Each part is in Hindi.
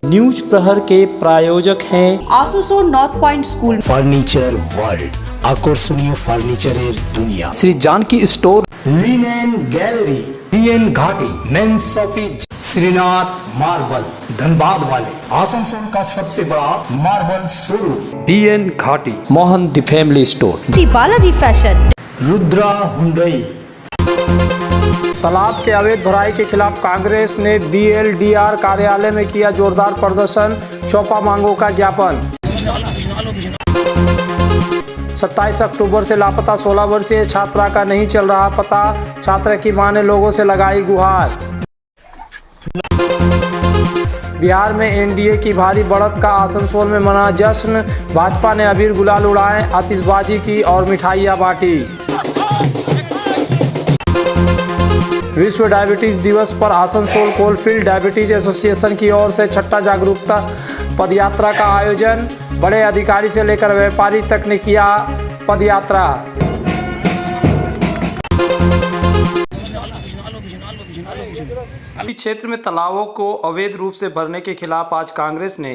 न्यूज प्रहर के प्रायोजक हैं Asansol north point school, furniture world, আকর্ষণীয় ফার্নিচারের দুনিয়া, Shri Janaki store, linen gallery, BN Ghati, men's shopping, Shrinath marble, Dhanbad वाले, आसनसोल का सबसे बड़ा marble showroom, BN Ghati, Mohan the family store, Shri Balaji fashion, Rudra Hyundai. तालाब के अवैध भराई के खिलाफ कांग्रेस ने BLDR कार्यालय में किया जोरदार प्रदर्शन, सौंपा मांगों का ज्ञापन। 27 अक्टूबर से लापता 16 वर्षीय छात्रा का नहीं चल रहा पता, छात्रा की मां ने लोगों से लगाई गुहार। बिहार में NDA की भारी बढ़त का आसनसोल में मना जश्न, भाजपा ने अबीर गुलाल उड़ाए, आतिशबाजी की और मिठाइयां बांटी। विश्व डायबिटीज दिवस पर आसनसोल कोलफील्ड डायबिटीज एसोसिएशन की ओर से छठा जागरूकता पदयात्रा का आयोजन, बड़े अधिकारी से लेकर व्यापारी तक ने किया पदयात्रा। क्षेत्र में तालाबों को अवैध रूप से भरने के खिलाफ आज कांग्रेस ने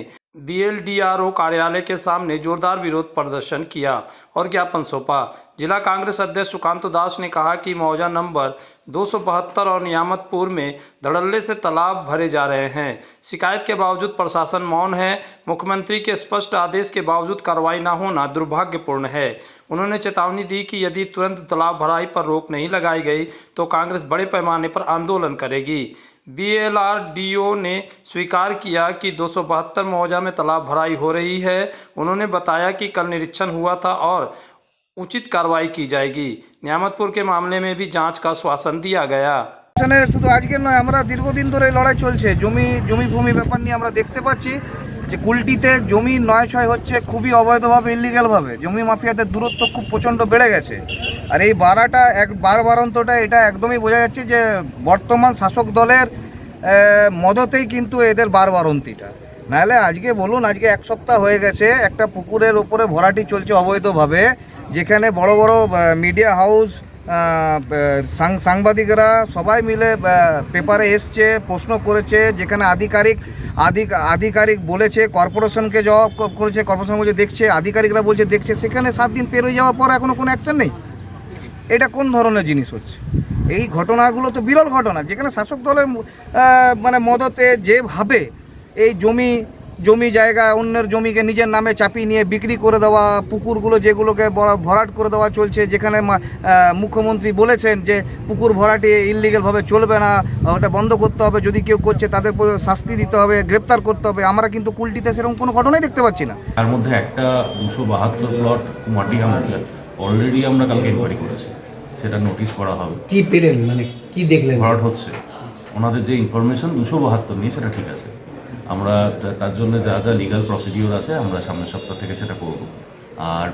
BLDRO कार्यालय के सामने जोरदार विरोध प्रदर्शन किया और ज्ञापन सौंपा। जिला कांग्रेस अध्यक्ष सुकांत दास ने कहा कि मौजा नंबर 272 और नियामतपुर में धड़ल्ले से तालाब भरे जा रहे हैं। शिकायत के बावजूद प्रशासन मौन है। मुख्यमंत्री के स्पष्ट आदेश के बावजूद कार्रवाई न होना दुर्भाग्यपूर्ण है। उन्होंने चेतावनी दी कि यदि तुरंत तालाब भराई पर रोक नहीं लगाई गई तो कांग्रेस बड़े पैमाने पर आंदोलन करेगी। BLRDO ने स्वीकार किया कि 272 मौजा में तालाब भराई हो रही है। उन्होंने बताया कि कल निरीक्षण हुआ था और उचित कार्रवाई की जाएगी। नियामतपुर के मामले में भी जांच का आश्वासन दिया गया। শুধু আজকে নয়, আমরা দীর্ঘদিন ধরে লড়াই চলছে। জমি ব্যাপার নিয়ে আমরা দেখতে পাচ্ছি যে কুলটিতে জমি নয়-ছয় হচ্ছে খুবই অবৈধভাবে, ইলিগ্যালভাবে। জমি মাফিয়াদের দূরত্ব খুব প্রচণ্ড বেড়ে গেছে। আর এই বারবারন্তটা এটা একদমই বোঝা যাচ্ছে যে বর্তমান শাসক দলের মদতেই কিন্তু এদের বারবারন্তিটা। নাহলে আজকে বলুন, আজকে এক সপ্তাহ হয়ে গেছে একটা পুকুরের ওপরে ভরাটি চলছে অবৈধভাবে, যেখানে বড় বড় মিডিয়া হাউস, সাংবাদিকরা সবাই মিলে পেপারে এসছে, প্রশ্ন করেছে, যেখানে আধিকারিক বলেছে, কর্পোরেশনকে জবাব করেছে, কর্পোরেশন বলছে দেখছে, আধিকারিকরা বলছে দেখছে, সেখানে 7 দিন পেরোয় যাওয়ার পর এখনও কোনো অ্যাকশন নেই। এটা কোন ধরনের জিনিস হচ্ছে? এই ঘটনাগুলো তো বিরল ঘটনা, যেখানে শাসক দলের মানে মদতে যেভাবে এই জমি জায়গা অন্যের জমিকে নিজের নামে চাপিয়ে নিয়ে বিক্রি করে দেওয়া, পুকুরগুলো যেগুলোকে ভরাট করে দেওয়া চলছে, যেখানে মুখ্যমন্ত্রী বলেছেন যে পুকুর ভরাটি ইলিগ্যালভাবে চলবে না, ওটা বন্ধ করতে হবে, যদি কেউ করছে তাদের শাস্তি দিতে হবে, গ্রেপ্তার করতে হবে। আমরা কিন্তু কুলটিতে সেরকম কোনো ঘটনাই দেখতে পাচ্ছি না। তার মধ্যে একটা 272 প্লট কুমাটিহা মৌজার অলরেডি আমরা কালকে ইনকোয়ারি করেছি, সেটা নোটিশ করা হবে। কি পেলেন, মানে কি দেখলেন? ভরাট হচ্ছে, ওনাদের যে ইনফরমেশন 272 নিয়ে সেটা ঠিক আছে। আমরা তার জন্য যা যা লিগাল প্রসিডিওর আছে আমরা সামনের সপ্তাহ থেকে সেটা করব। আর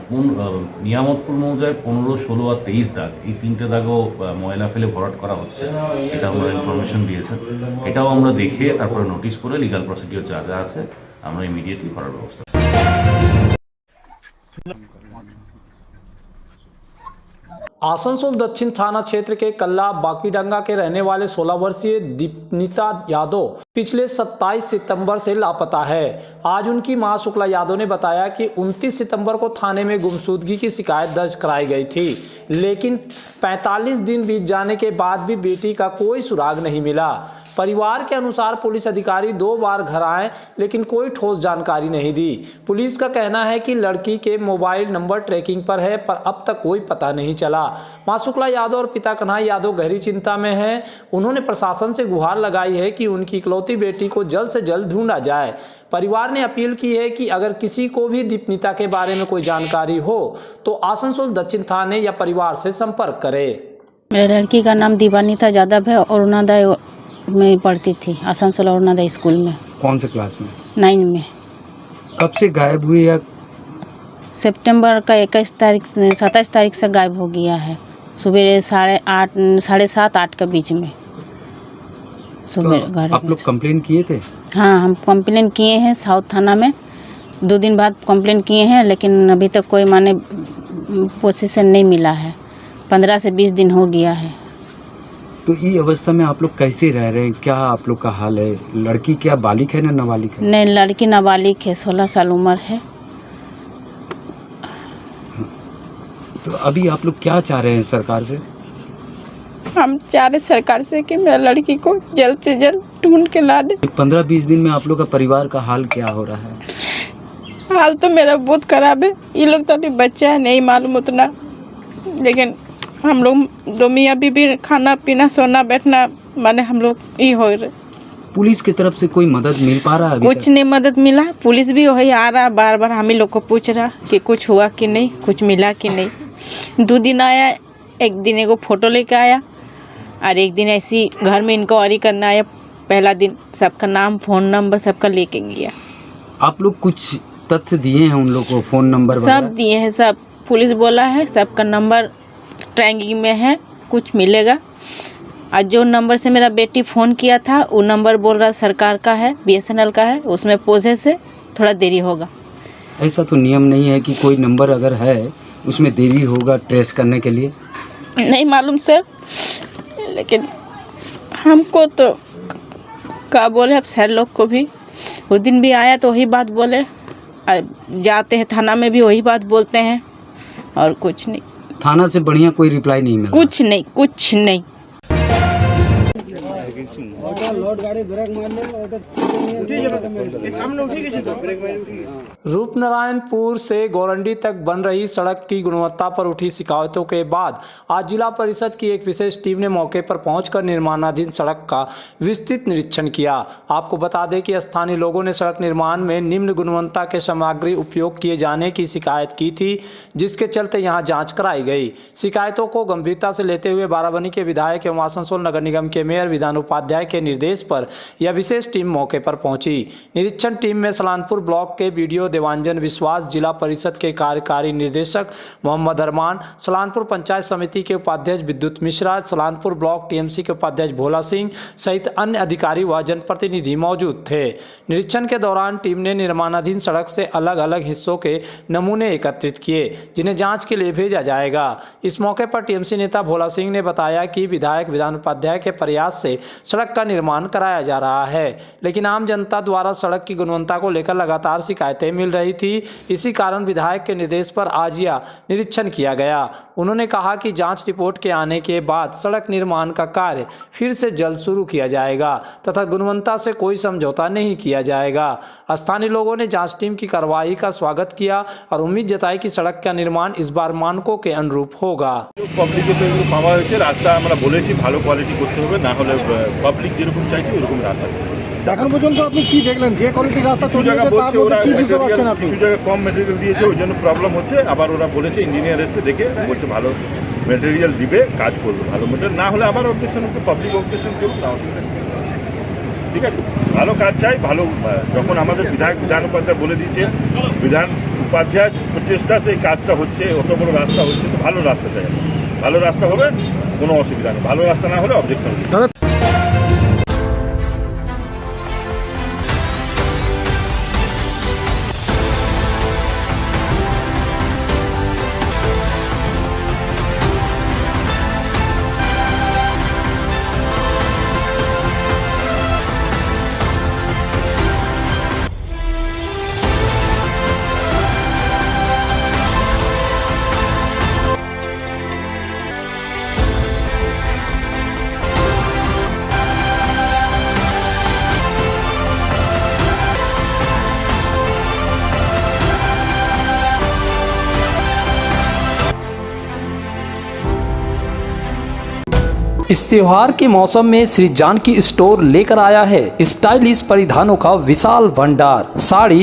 নিয়ামতপুর মৌজায় 15, 16 আর 23 দাগ, এই 3টে দাগও ময়লা ফেলে ভরাট করা হচ্ছে, এটা আমরা ইনফরমেশন দিয়েছেন। এটাও আমরা দেখে তারপরে নোটিশ করে লিগাল প্রসিডিওর যা যা আছে আমরা ইমিডিয়েটলি করার ব্যবস্থা। आसनसोल दक्षिण थाना क्षेत्र के कल्ला बाकीडंगा के रहने वाले 16 वर्षीय दीपनीता यादव पिछले 27 सितंबर से लापता है। आज उनकी मां शुक्ला यादव ने बताया कि 29 सितंबर को थाने में गुमशुदगी की शिकायत दर्ज कराई गई थी, लेकिन 45 दिन बीत जाने के बाद भी बेटी का कोई सुराग नहीं मिला। परिवार के अनुसार पुलिस अधिकारी 2 बार घर आए लेकिन कोई ठोस जानकारी नहीं दी। पुलिस का कहना है कि लड़की के मोबाइल नंबर ट्रैकिंग पर है, पर अब तक कोई पता नहीं चला। मां शुक्ला यादव और पिता कन्हैया यादव गहरी चिंता में हैं। उन्होंने प्रशासन से गुहार लगाई है कि उनकी इकलौती बेटी को जल्द से जल्द ढूंढा जाए। परिवार ने अपील की है कि अगर किसी को भी दीपनीता के बारे में कोई जानकारी हो तो आसनसोल दक्षिण थाने या परिवार से संपर्क करे। मेरे लड़की का नाम दीपानीता यादव है और अरुणोदय में पढ़ती थी, आसनसोल अरुणोदय स्कूल में। कौन से क्लास में? 9 में। कब से गायब हुई है? सितंबर का 27 तारीख से गायब हो गया है। सुबह 7:30 के बीच में सुबह घर। आप लोग कंप्लेन किए थे? हाँ, हम कंप्लेन किए हैं साउथ थाना में। 2 दिन बाद कंप्लेन किए हैं, लेकिन अभी तक कोई माने पोजीशन नहीं मिला है। 15 से 20 दिन हो गया है। तो ये अवस्था में आप लोग कैसे रह रहे हैं, क्या आप लोग का हाल है? लड़की क्या बालिग है ना नाबालिग है? नहीं, लड़की नाबालिग है, 16 साल उम्र है। तो अभी आप लोग क्या चाह रहे हैं सरकार से? हम चाह रहे सरकार से कि मेरा लड़की को जल्द से जल्द ढूंढ के ला दे। 15-20 दिन में आप लोग का परिवार का हाल क्या हो रहा है? हाल तो मेरा बहुत खराब है। ये लोग तो अभी बच्चा है, नहीं मालूम उतना, लेकिन हम लोग दो मियाँ बीबी खाना पीना सोना बैठना माने हम लोग ये हो रहे। पुलिस की तरफ से कोई मदद मिल पा रहा है अभी कुछ तक? नहीं मदद मिला। पुलिस भी वही आ रहा, बार बार हम ही लोग को पूछ रहा कि कुछ हुआ कि नहीं, कुछ मिला कि नहीं। 2 दिन आया, एक दिन एगो फोटो लेके आया और एक दिन ऐसी घर में इंक्वायरी करना आया। पहला दिन सबका नाम फ़ोन नंबर सबका लेके गया। आप लोग कुछ तथ्य दिए हैं उन लोग को, फ़ोन नंबर सब दिए हैं, सब पुलिस बोला है सबका नंबर ट्रैकिंग में है, कुछ मिलेगा। और जो नंबर से मेरा बेटी फ़ोन किया था वो नंबर बोल रहा सरकार का है, BSNL का है, उसमें पहुँचे से थोड़ा देरी होगा। ऐसा तो नियम नहीं है कि कोई नंबर अगर है उसमें देरी होगा ट्रेस करने के लिए? नहीं मालूम सर, लेकिन हमको तो क्या बोले अब सर लोग को भी। उस दिन भी आया तो वही बात बोले, जाते हैं थाना में भी वही बात बोलते हैं और कुछ नहीं। थाना से बढ़िया कोई रिप्लाई नहीं मिला? कुछ नहीं, कुछ नहीं। रूपनारायणपुर से गोरंडी तक बन रही सड़क की गुणवत्ता पर उठी शिकायतों के बाद आज जिला परिषद की एक विशेष टीम ने मौके पर पहुंचकर निर्माणाधीन सड़क का विस्तृत निरीक्षण किया। आपको बता दें कि स्थानीय लोगों ने सड़क निर्माण में निम्न गुणवत्ता के सामग्री उपयोग किए जाने की शिकायत की थी, जिसके चलते यहां जांच कराई गई। शिकायतों को गंभीरता से लेते हुए बाराबनी के विधायक एवं आसनसोल नगर निगम के मेयर विधान उपाध्याय के निर्देश पर यह विशेष टीम मौके पर पहुंची। निरीक्षण टीम में सलानपुर ब्लॉक के बीडीओ देवांजन विश्वास, जिला परिषद के कार्यकारी निर्देशक मोहम्मद अरमान, सलानपुर पंचायत समिति के उपाध्यक्ष विद्युत मिश्रा, सलानपुर ब्लॉक टीएमसी के उपाध्यक्ष भोला सिंह सहित अन्य अधिकारी व जनप्रतिनिधि मौजूद थे। निरीक्षण के दौरान टीम ने निर्माणाधीन सड़क से अलग अलग हिस्सों के नमूने एकत्रित किए, जिन्हें जांच के लिए भेजा जाएगा। इस मौके पर टीएमसी नेता भोला सिंह ने बताया कि विधायक विधान उपाध्याय के प्रयास से सड़क का निर्माण कराया जा रहा है, लेकिन आम जनता द्वारा सड़क की गुणवत्ता को लेकर लगातार शिकायतें मिल रही थी। इसी कारण विधायक के निर्देश पर आज यह निरीक्षण किया गया। उन्होंने कहा कि जांच रिपोर्ट के आने के बाद सड़क निर्माण का कार्य फिर से जल्द शुरू किया जाएगा तथा गुणवत्ता से कोई समझौता नहीं किया जाएगा। स्थानीय लोगों ने जांच टीम की कार्रवाई का स्वागत किया और उम्मीद जताई कि सड़क का निर्माण इस बार मानकों के अनुरूप होगा। पब्लिक पावा হয়েছে রাস্তা আমরা বলেছি ভালো কোয়ালিটি করতে হবে, না হলে পাবলিক যেরকম চাইছে ওরকম রাস্তা করতে হবে। এখন পর্যন্ত আপনি কি দেখলেন যে কোয়ালিটির রাস্তা কিছু জায়গা বলছে ওরা কিছু জায়গা কম মেটেরিয়াল দিয়েছে, ওই জন্য প্রবলেম হচ্ছে। আবার ওরা বলেছে ইঞ্জিনিয়ার এসে দেখে বলছে ভালো মেটেরিয়াল দিবে, কাজ করবে ভালো মেটেরিয়াল, না হলে আবার অবজেকশন হচ্ছে, পাবলিক অবজেকশন করুন, না অসুবিধা নেই। ঠিক আছে, ভালো কাজ চাই, ভালো যখন আমাদের বিধায়ক বিধান উপাধ্যায় বলে দিয়েছে, বিধান উপাধ্যায় প্রচেষ্টা সেই কাজটা হচ্ছে, অত বড় রাস্তা হচ্ছে, তো ভালো রাস্তা চাই, ভালো রাস্তা হবে, কোনো অসুবিধা নেই। ভালো রাস্তা না হলে অবজেকশন হবে। इस त्योहार के मौसम में श्री जानकी स्टोर लेकर आया है स्टाइलिश परिधानों का विशाल भंडार। साड़ी,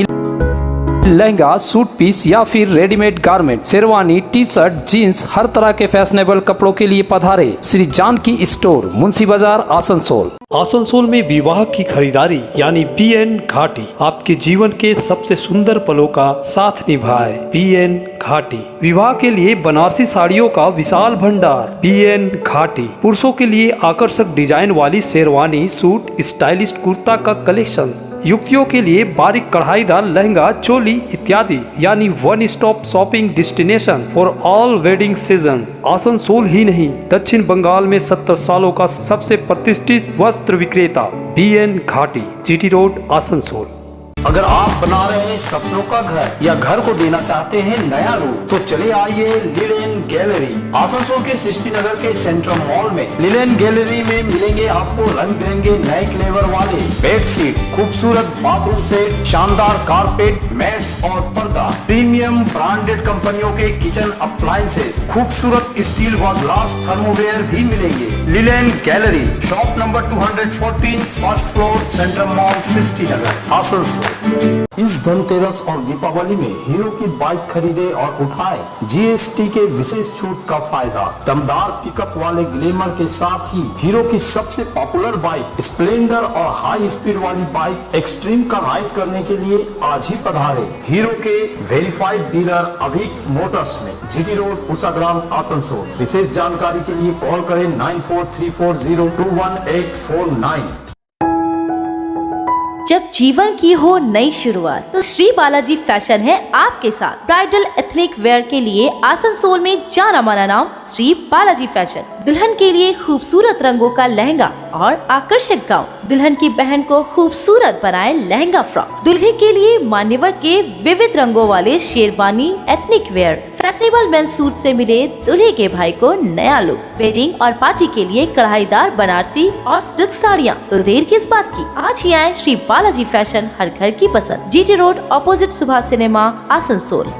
लहंगा, सूट पीस या फिर readymade garment, sherwani, T shirt, jeans, हर तरह के फैशनेबल कपड़ों के लिए पधारे श्री जानकी स्टोर, मुंशी बाजार, आसनसोल। आसनसोल में विवाह की खरीदारी यानी बीएन घाटी आपके जीवन के सबसे सुंदर पलों का साथ निभाए। बीएन घाटी विवाह के लिए बनारसी साड़ियों का विशाल भंडार। बीएन घाटी पुरुषों के लिए आकर्षक डिजाइन वाली शेरवानी, सूट, स्टाइलिश कुर्ता का कलेक्शन, युवतियों के लिए बारीक कढ़ाईदार लहंगा, चोली इत्यादि, यानी one stop shopping destination for all wedding seasons. Asansol ही नहीं, दक्षिण बंगाल में 70 सालों का सबसे प्रतिष्ठित वस्त्र विक्रेता बीएन घाटी, जीटी रोड, आसनसोल। अगर आप बना रहे हैं सपनों का घर या घर को देना चाहते हैं नया रूप, तो चले आइए लिलेन गैलरी। आसनसोल के सृष्टि नगर के सेंट्रल मॉल में लिलेन गैलरी में मिलेंगे आपको रंग बिरंगे नए फ्लेवर वाले बेडशीट, खूबसूरत बाथरूम सेट, शानदार कारपेट, मैट्स और पर्दा, प्रीमियम ब्रांडेड कंपनियों के किचन अप्लायंसेस, खूबसूरत स्टील व ग्लास थर्मोवेयर भी मिलेंगे। Linen gallery, shop number 214, first floor, central mall, Srishti Nagar, Asansol. इस धनतेरस और दीपावली में हीरो की बाइक खरीदे और उठाए जीएसटी के विशेष छूट का फायदा। दमदार पिकअप वाले ग्लैमर के साथ ही हीरो की सबसे पॉपुलर बाइक स्प्लेंडर और हाई स्पीड वाली बाइक एक्सट्रीम का राइड करने के लिए आज ही पधारे हीरो के वेरीफाइड डीलर अभिक मोटर्स में, जीटी रोड, उषाग्राम, आसनसोल। विशेष जानकारी के लिए कॉल करें 9434021849। जब जीवन की हो नई शुरुआत तो श्री बालाजी फैशन है आपके साथ। ब्राइडल एथनिक वेयर के लिए आसनसोल में जाना माना नाम श्री बालाजी फैशन। दुल्हन के लिए खूबसूरत रंगों का लहंगा और आकर्षक गाउन, दुल्हन की बहन को खूबसूरत बनाए लहंगा फ्रॉक, दुल्हे के लिए मान्यवर के विविध रंगों वाले sherwani, ethnic wear, fashionable men's suit से मिले दूल्हे के भाई को नया लुक, वेडिंग और पार्टी के लिए कढ़ाईदार बनारसी और सिल्क साड़ियाँ। तो देर किस बात की, आज ही आए श्री बालाजी फैशन, हर घर की पसंद, GT road, opposite Subhash cinema, Asansol.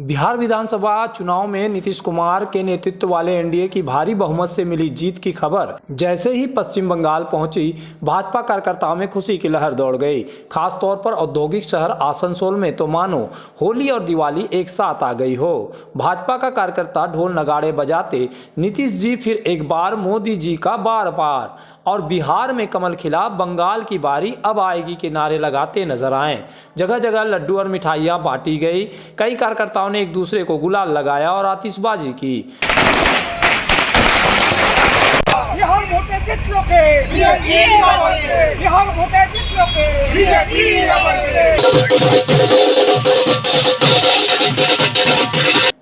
Bihar विधानसभा चुनाव में नीतीश कुमार के नेतृत्व वाले एनडीए की भारी बहुमत से मिली जीत की खबर जैसे ही पश्चिम बंगाल पहुंची, भाजपा कार्यकर्ताओं में खुशी की लहर दौड़ गई। खास तौर पर औद्योगिक शहर आसनसोल में तो मानो होली और दिवाली एक साथ आ गई हो। भाजपा का कार्यकर्ता ढोल नगाड़े बजाते नीतीश जी फिर एक बार मोदी जी का बार बार और बिहार में कमल खिला, बंगाल की बारी अब आएगी के नारे लगाते नजर आए। जगह जगह लड्डू और मिठाइयाँ बांटी गई। कई कार्यकर्ताओं ने एक दूसरे को गुलाल लगाया और आतिशबाजी की।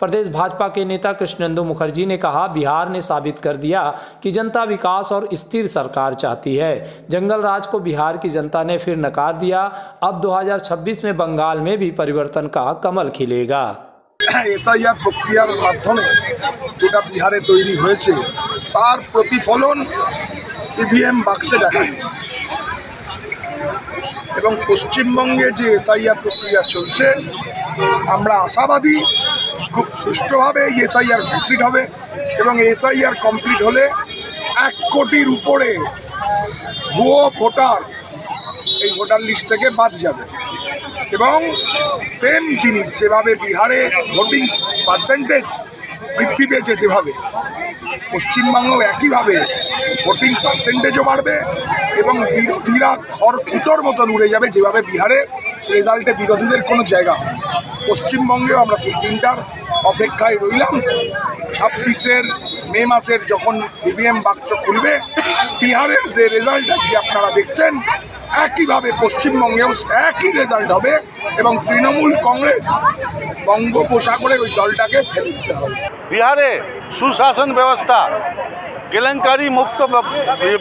प्रदेश भाजपा के नेता कृष्णेंदु मुखर्जी ने कहा, बिहार ने साबित कर दिया कि जनता विकास और स्थिर सरकार चाहती है। जंगल राज को बिहार की जनता ने फिर नकार दिया। अब 2026 में बंगाल में भी परिवर्तन का कमल खिलेगा। এসআইআর প্রক্রিয়ার মাধ্যমে যেটা বিহারে তৈরি হয়েছে তার প্রতিফলন ইভিএম বাক্সে দেখা যাচ্ছে এবং পশ্চিমবঙ্গে যে এসআইআর প্রক্রিয়া চলছে আমরা আশাবাদী খুব সুষ্ঠুভাবে এই এসআইআর কমপ্লিট হবে এবং এসআইআর কমপ্লিট হলে 1 কোটির উপরে ভুয়ো ভোটার এই ভোটার লিস্ট থেকে বাদ যাবে এবং সেম জিনিস যেভাবে বিহারে ভোটিং পার্সেন্টেজ বৃদ্ধি পেয়েছে, যেভাবে পশ্চিমবঙ্গেও একইভাবে ভোটিং পার্সেন্টেজও বাড়বে এবং বিরোধীরা খড়কুটোর মতন উড়ে যাবে, যেভাবে বিহারে রেজাল্টে বিরোধীদের কোনো জায়গা। পশ্চিমবঙ্গেও আমরা সেই দিনটার অপেক্ষায় রইলাম। 26 মে মাসের যখন ইভিএম বাক্স খুলবে, বিহারের যে রেজাল্ট আজকে আপনারা দেখছেন একইভাবে পশ্চিমবঙ্গেও একই রেজাল্ট হবে এবং তৃণমূল কংগ্রেস বঙ্গোপসাগরে ওই দলটাকে ফেলে দিতে হবে। বিহারে সুশাসন ব্যবস্থা, কেলেঙ্কারি মুক্ত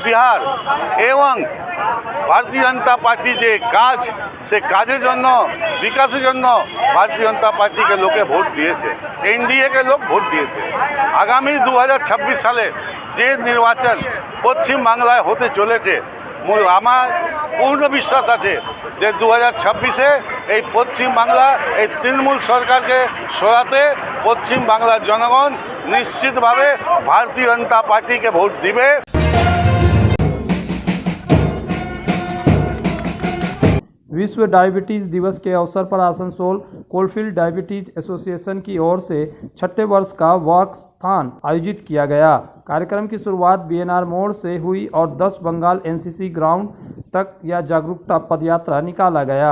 বিহার এবং ভারতীয় জনতা পার্টি যে কাজ, সে কাজের জন্য, বিকাশের জন্য ভারতীয় জনতা পার্টিকে লোকে ভোট দিয়েছে, এনডিএকে লোক ভোট দিয়েছে। আগামী 2026 সালে যে নির্বাচন পশ্চিম বাংলায় হতে চলেছে, আমার পূর্ণ বিশ্বাস আছে যে 2026-এ এই পশ্চিম বাংলা এই তৃণমূল সরকারকে সরাতে পশ্চিম বাংলার জনগণ নিশ্চিতভাবে ভারতীয় জনতা পার্টিকে ভোট দিবে। विश्व डायबिटीज दिवस के अवसर पर आसनसोल कोलफील्ड डायबिटीज एसोसिएशन की ओर से छठे वर्ष का वॉकथॉन आयोजित किया गया। कार्यक्रम की शुरुआत बीएनआर मोड़ से हुई और 10 बंगाल एनसीसी ग्राउंड तक यह जागरूकता पदयात्रा निकाला गया।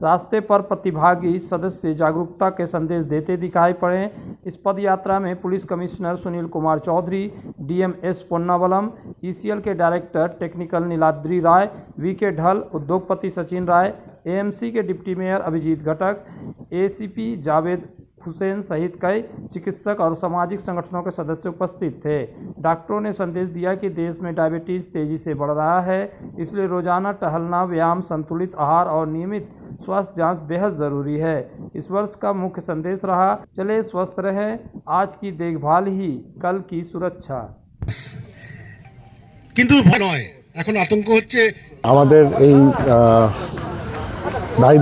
रास्ते पर प्रतिभागी सदस्य जागरूकता के संदेश देते दिखाई पड़े। इस पदयात्रा में police commissioner Sunil Kumar Chaudhary, DMS Ponnavalam, ECL के director technical Niladri Ray, VK Dhal, उद्योगपति सचिन राय, एएमसी के deputy mayor Abhijit Ghatak, ACP Javed Hussain सहित कई चिकित्सक और सामाजिक संगठनों के सदस्य उपस्थित थे। डॉक्टरों ने संदेश दिया कि देश में डायबिटीज तेजी से बढ़ रहा है, इसलिए रोजाना टहलना, व्यायाम, संतुलित आहार और नियमित स्वास्थ्य जांच बेहद जरूरी है। इस वर्ष का मुख्य संदेश रहा, चले स्वस्थ रहें, आज की देखभाल ही कल की सुरक्षा। কিন্তু নয়, এখন আতঙ্ক হচ্ছে। আমাদের এই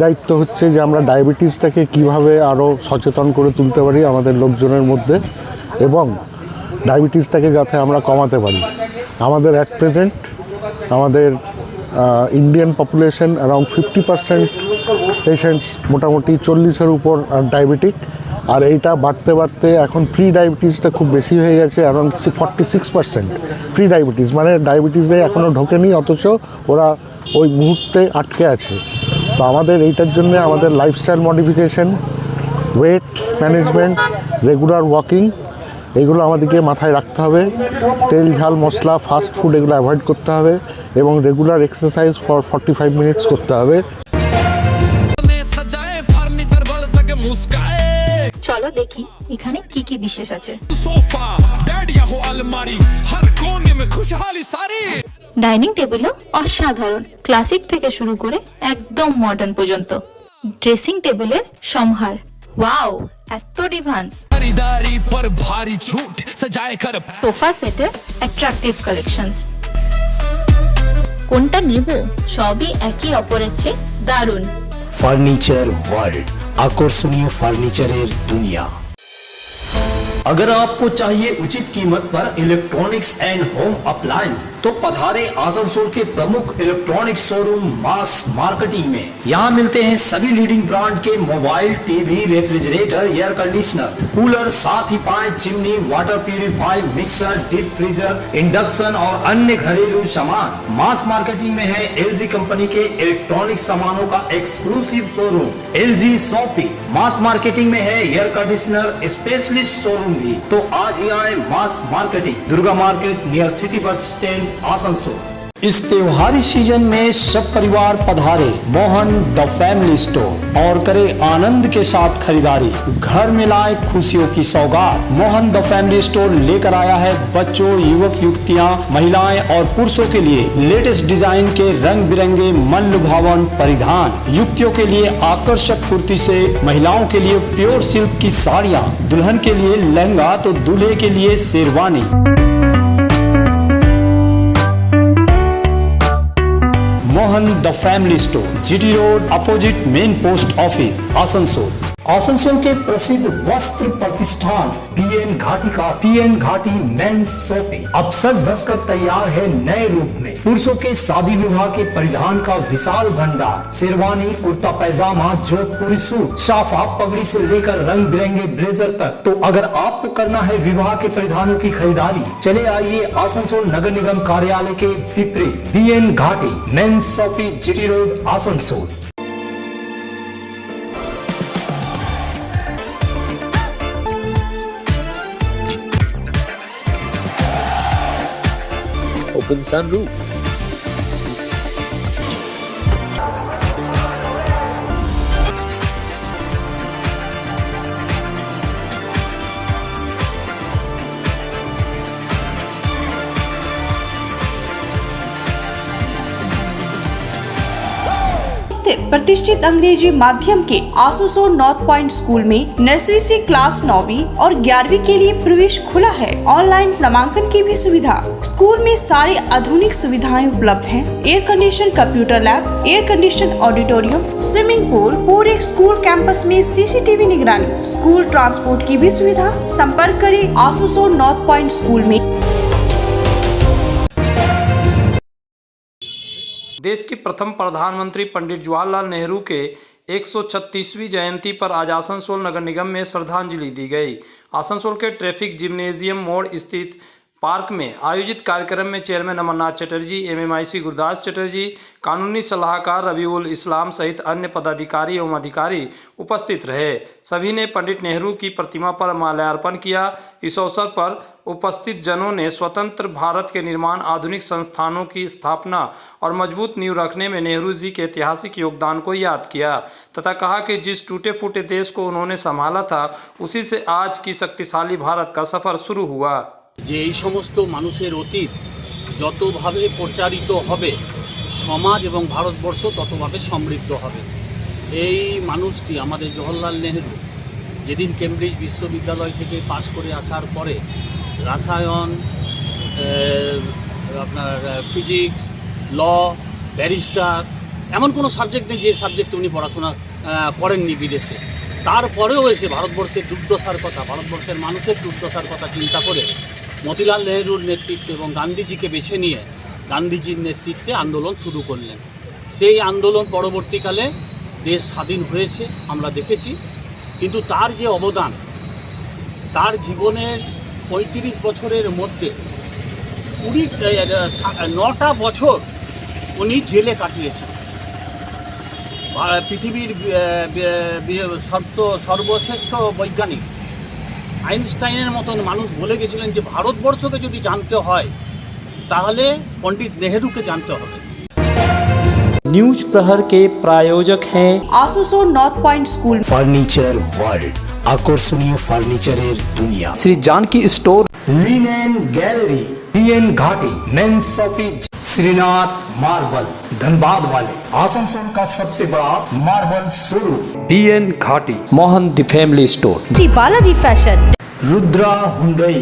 দায়িত্ব হচ্ছে যে আমরা ডায়াবেটিসটাকে কিভাবে আরও সচেতন করে তুলতে পারি আমাদের লোকজনের মধ্যে, এবং ডায়াবেটিসটাকে যাতে আমরা কমাতে পারি। আমাদের অ্যাট প্রেজেন্ট আমাদের ইন্ডিয়ান পপুলেশন অ্যারাউন্ড 50% পেশেন্টস মোটামুটি 40-এর উপর ডায়াবেটিক, আর এইটা বাড়তে বাড়তে এখন প্রি ডায়াবেটিসটা খুব বেশি হয়ে গেছে, অ্যারাউন্ড 46% প্রি ডায়াবেটিস, মানে ডায়াবেটিসে এখনও ঢোকেনি অথচ ওরা ওই মুহূর্তে আটকে আছে। তো আমাদের এইটার জন্য আমাদের lifestyle modification, wait management, regular walking, এগুলো আমাদেরকে মাথায় রাখতে হবে। তেল ঝাল মশলা ফাস্ট ফুড এগুলো অ্যাভয়েড করতে হবে এবং রেগুলার এক্সারসাইজ ফর 45 মিনিটস করতে হবে। চলো দেখি এখানে কি কি বিশেষ আছে। ডাইনিং টেবিলও অসাধারণ, ক্লাসিক থেকে শুরু করে একদম মডার্ন পর্যন্ত। ড্রেসিং টেবিলের সম্ভার, ওয়াও, এত ডিভান্স। সোফা সেটের অ্যাট্রাকটিভ কালেকশনস। কোনটা নেব, সবই একে অপরের চেয়ে দারুণ। ফার্নিচার ওয়ার্ল্ড, আকর্ষণীয় ফার্নিচারের দুনিয়া। अगर आपको चाहिए उचित कीमत पर इलेक्ट्रॉनिक्स एंड होम अप्लायंस तो पधारे आसनसोल के प्रमुख इलेक्ट्रॉनिक्स शोरूम मास मार्केटिंग में। यहाँ मिलते हैं सभी लीडिंग ब्रांड के mobile, TV, refrigerator, air conditioner, cooler, साथ ही पाए chimney, water purify, mixer, deep freezer, induction और अन्य घरेलू सामान। मास मार्केटिंग में है एलजी कंपनी के इलेक्ट्रॉनिक सामानों का एक्सक्लूसिव शोरूम एलजी शॉपी। मास मार्केटिंग में है एयर कंडीशनर स्पेशलिस्ट शोरूम भी। तो आज ही आए mass marketing, Durga market near city bus stand, Asansol. इस त्योहारी सीजन में सब परिवार पधारे मोहन द फैमिली स्टोर और करे आनंद के साथ खरीदारी। घर में लाए खुशियों की सौगात। मोहन द फैमिली स्टोर लेकर आया है बच्चों, युवक युवतियां, महिलाएं और पुरुषों के लिए लेटेस्ट डिजाइन के रंग बिरंगे मन लुभावन परिधान। युवतियों के लिए आकर्षक कुर्ती से महिलाओं के लिए प्योर सिल्क की साड़ियाँ, दुल्हन के लिए लहंगा तो दूल्हे के लिए sherwani. Mohan the family store, GT road, opposite main post office, Asansol. Asansol के प्रसिद्ध वस्त्र प्रतिष्ठान पीएन घाटी का पीएन घाटी मेंस शॉपिंग अब सज धज कर तैयार है नए रूप में। पुरुषों के शादी विवाह के परिधान का विशाल भंडार, शेरवानी, कुर्ता पैजामा, जोधपुरी सूट, साफा, पगड़ी से लेकर रंग बिरंगे ब्लेजर तक। तो अगर आपको करना है विवाह के परिधानों की खरीदारी, चले आइए आसनसोल नगर निगम कार्यालय के विपरीत PN Ghati men's shopping, GT road, Asansol. Open sunroof. प्रतिष्ठित अंग्रेजी माध्यम के आसनसोल नॉर्थ पॉइंट स्कूल में नर्सरी से क्लास 9वीं और 11वीं के लिए प्रवेश खुला है। ऑनलाइन नामांकन की भी सुविधा। स्कूल में सारी आधुनिक सुविधाएं उपलब्ध हैं। Air condition computer lab, air condition auditorium, swimming pool, पूरे स्कूल कैंपस में सीसीटीवी निगरानी, स्कूल ट्रांसपोर्ट की भी सुविधा। संपर्क करें आसनसोल नॉर्थ पॉइंट स्कूल में। देश के प्रथम प्रधानमंत्री पंडित जवाहरलाल नेहरू के 136वीं जयंती पर आज आसनसोल नगर निगम में श्रद्धांजलि दी गई। आसनसोल के ट्रैफिक जिम्नेजियम मोड़ स्थित पार्क में आयोजित कार्यक्रम में चेयरमैन अमरनाथ चटर्जी, एमएमआईसी गुरदास चटर्जी, कानूनी सलाहकार रबीउल इस्लाम सहित अन्य पदाधिकारी एवं अधिकारी उपस्थित रहे। सभी ने पंडित नेहरू की प्रतिमा पर माल्यार्पण किया। इस अवसर पर उपस्थित जनों ने स्वतंत्र भारत के निर्माण, आधुनिक संस्थानों की स्थापना और मजबूत नींव रखने में नेहरू जी के ऐतिहासिक योगदान को याद किया तथा कहा कि जिस टूटे फूटे देश को उन्होंने संभाला था, उसी से आज की शक्तिशाली भारत का सफर शुरू हुआ। যে এই সমস্ত মানুষের অতীত যতভাবে প্রচারিত হবে সমাজ এবং ভারতবর্ষ ততভাবে সমৃদ্ধ হবে। এই মানুষটি আমাদের জওহরলাল নেহেরু যেদিন কেমব্রিজ বিশ্ববিদ্যালয় থেকে পাশ করে আসার পরে রসায়ন, আপনার ফিজিক্স, ল, ব্যারিস্টার এমন কোনো সাবজেক্ট নেই যে সাবজেক্টে উনি পড়াশোনা করেননি বিদেশে। তারপরেও এসে ভারতবর্ষের দুর্দশার কথা, ভারতবর্ষের মানুষের দুর্দশার কথা চিন্তা করে মতিলাল নেহরুর নেতৃত্বে এবং গান্ধীজিকে বেছে নিয়ে গান্ধীজির নেতৃত্বে আন্দোলন শুরু করলেন। সেই আন্দোলন পরবর্তীকালে দেশ স্বাধীন হয়েছে আমরা দেখেছি, কিন্তু তার যে অবদান, তার জীবনের ৩৫ বছরের মধ্যে 9টা বছর উনি জেলে কাটিয়েছেন। পৃথিবীর সর্বশ্রেষ্ঠ বৈজ্ঞানিক আইনস্টাইনের মতন মানুষ বলে গেছিলেন যে ভারতবর্ষকে যদি জানতে হয় তাহলে পণ্ডিত নেহেরুকে জানতে হবে। न्यूज प्रहर के प्रायोजक हैं Asansol north point school, furniture world, আকর্ষণীয় ফার্নিচারের দুনিয়া। Shri Janaki store, linen gallery, BN Ghati, men's office, Shrinath marble, Dhanbad वाले, आसनसोल का सबसे बड़ा marble showroom, BN Ghati, Mohan the family store, Shri Balaji fashion, Rudra Hyundai,